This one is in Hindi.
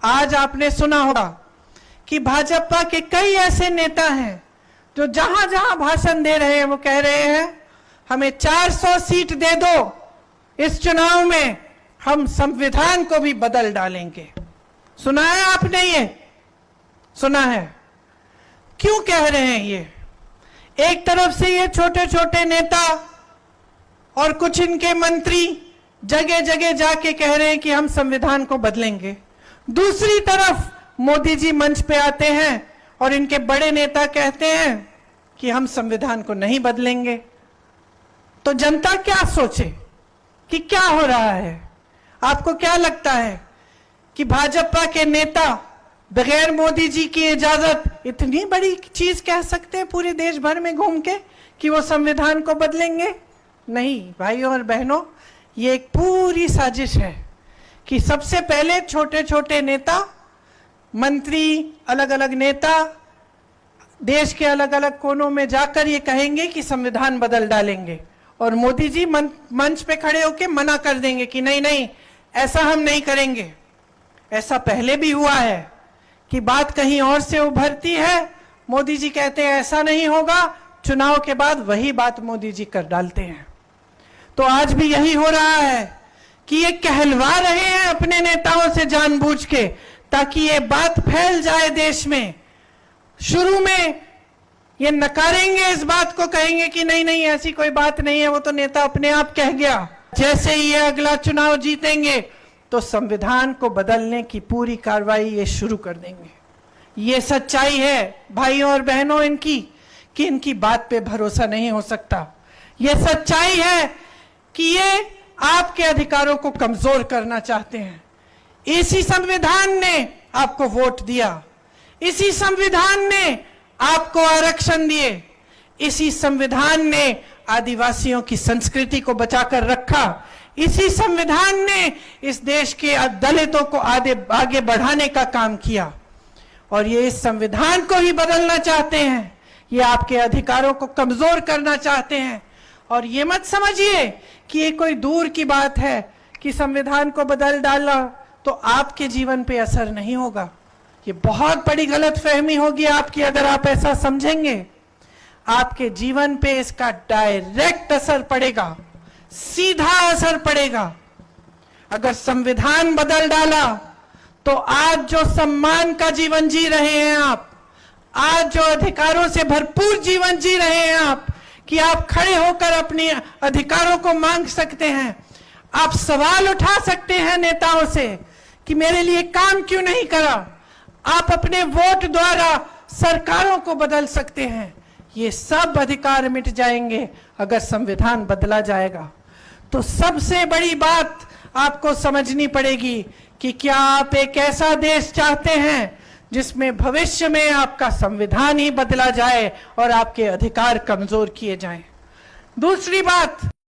आज आपने सुना होगा कि भाजपा के कई ऐसे नेता हैं जो जहां जहां भाषण दे रहे हैं वो कह रहे हैं हमें 400 सीट दे दो, इस चुनाव में हम संविधान को भी बदल डालेंगे। सुना है आपने? ये सुना है? क्यों कह रहे हैं ये? एक तरफ से ये छोटे छोटे नेता और कुछ इनके मंत्री जगह जगह जाके कह रहे हैं कि हम संविधान को बदलेंगे, दूसरी तरफ मोदी जी मंच पे आते हैं और इनके बड़े नेता कहते हैं कि हम संविधान को नहीं बदलेंगे। तो जनता क्या सोचे कि क्या हो रहा है? आपको क्या लगता है कि भाजपा के नेता बगैर मोदी जी की इजाजत इतनी बड़ी चीज कह सकते हैं पूरे देश भर में घूम के कि वो संविधान को बदलेंगे? नहीं भाइयों और बहनों, ये एक पूरी साजिश है कि सबसे पहले छोटे छोटे नेता, मंत्री, अलग अलग नेता देश के अलग अलग कोनों में जाकर ये कहेंगे कि संविधान बदल डालेंगे और मोदी जी मंच पे खड़े होकर मना कर देंगे कि नहीं नहीं, ऐसा हम नहीं करेंगे। ऐसा पहले भी हुआ है कि बात कहीं और से उभरती है, मोदी जी कहते हैं ऐसा नहीं होगा, चुनाव के बाद वही बात मोदी जी कर डालते हैं। तो आज भी यही हो रहा है कि ये कहलवा रहे हैं अपने नेताओं से जानबूझ के, ताकि ये बात फैल जाए देश में। शुरू में ये नकारेंगे इस बात को, कहेंगे कि नहीं नहीं ऐसी कोई बात नहीं है, वो तो नेता अपने आप कह गया। जैसे ही ये अगला चुनाव जीतेंगे तो संविधान को बदलने की पूरी कार्रवाई ये शुरू कर देंगे। ये सच्चाई है भाइयों और बहनों इनकी, कि इनकी बात पे भरोसा नहीं हो सकता। ये सच्चाई है कि ये आपके अधिकारों को कमजोर करना चाहते हैं। इसी संविधान ने आपको वोट दिया, इसी संविधान ने आपको आरक्षण दिए, इसी संविधान ने आदिवासियों की संस्कृति को बचाकर रखा, इसी संविधान ने इस देश के दलितों को आगे बढ़ाने का काम किया। और ये इस संविधान को ही बदलना चाहते हैं, ये आपके अधिकारों को कमजोर करना चाहते हैं। और ये मत समझिए कि ये कोई दूर की बात है कि संविधान को बदल डाला तो आपके जीवन पे असर नहीं होगा। ये बहुत बड़ी गलतफहमी होगी आपकी अगर आप ऐसा समझेंगे। आपके जीवन पे इसका डायरेक्ट असर पड़ेगा, सीधा असर पड़ेगा। अगर संविधान बदल डाला तो आज जो सम्मान का जीवन जी रहे हैं आप, आज जो अधिकारों से भरपूर जीवन जी रहे हैं आप, कि आप खड़े होकर अपने अधिकारों को मांग सकते हैं, आप सवाल उठा सकते हैं नेताओं से कि मेरे लिए काम क्यों नहीं करा, आप अपने वोट द्वारा सरकारों को बदल सकते हैं। ये सब अधिकार मिट जाएंगे अगर संविधान बदला जाएगा। तो सबसे बड़ी बात आपको समझनी पड़ेगी कि क्या आप एक ऐसा देश चाहते हैं जिसमें भविष्य में आपका संविधान ही बदला जाए और आपके अधिकार कमजोर किए जाएं। दूसरी बात,